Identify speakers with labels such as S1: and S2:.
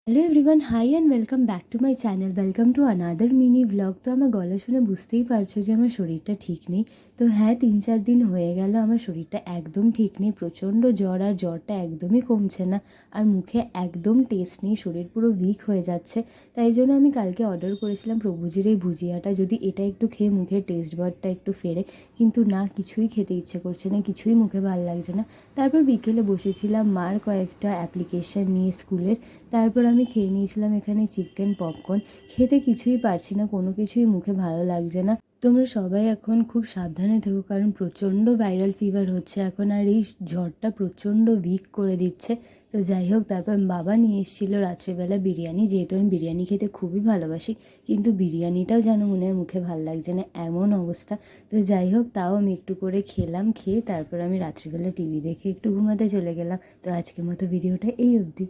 S1: Hello everyone, hi and welcome back to my channel. Welcome to another mini blog. তো আমার গলা শুনে বুঝতেই পারছো যে আমার শরীরটা ঠিক নেই। তো হ্যাঁ, 3-4 দিন হয়ে গেল আমার শরীরটা একদম ঠিক নেই। প্রচণ্ড জ্বর, আর জ্বরটা একদমই কমছে না। আর মুখে একদম টেস্ট নেই, শরীর পুরো উইক হয়ে যাচ্ছে। তাই জন্য আমি কালকে অর্ডার করেছিলাম প্রভুজির এই ভুজিয়াটা, যদি এটা একটু খেয়ে মুখে টেস্ট বাডটা একটু ফেরে। কিন্তু না, কিছুই খেতে ইচ্ছে করছে না, কিছুই মুখে ভালো লাগছে না। তারপর বিকেলে বসেছিলাম মার কয়েকটা অ্যাপ্লিকেশন নিয়ে স্কুলের। তারপর আমি খেয়ে নিয়েছিলাম এখানে চিকেন পপকর্ন। খেতে কিছুই পারছি না, কোনো কিছুই মুখে ভালো লাগছে না। তোমরা সবাই এখন খুব সাবধানে থেকো, কারণ প্রচণ্ড ভাইরাল ফিভার হচ্ছে এখন, আর এই জ্বরটা প্রচণ্ড উইক করে দিচ্ছে। তো যাই হোক, তারপর বাবা নিয়ে এসেছিলো রাত্রিবেলা বিরিয়ানি, যেহেতু আমি বিরিয়ানি খেতে খুবই ভালোবাসি। কিন্তু বিরিয়ানিটাও যেন মনে হয় মুখে ভালো লাগছে না, এমন অবস্থা। তো যাই হোক, তাও আমি একটু করে খেলাম, খেয়ে তারপর আমি রাত্রিবেলা টিভি দেখে একটু ঘুমাতে চলে গেলাম। তো আজকের মতো ভিডিওটা এই অবধি।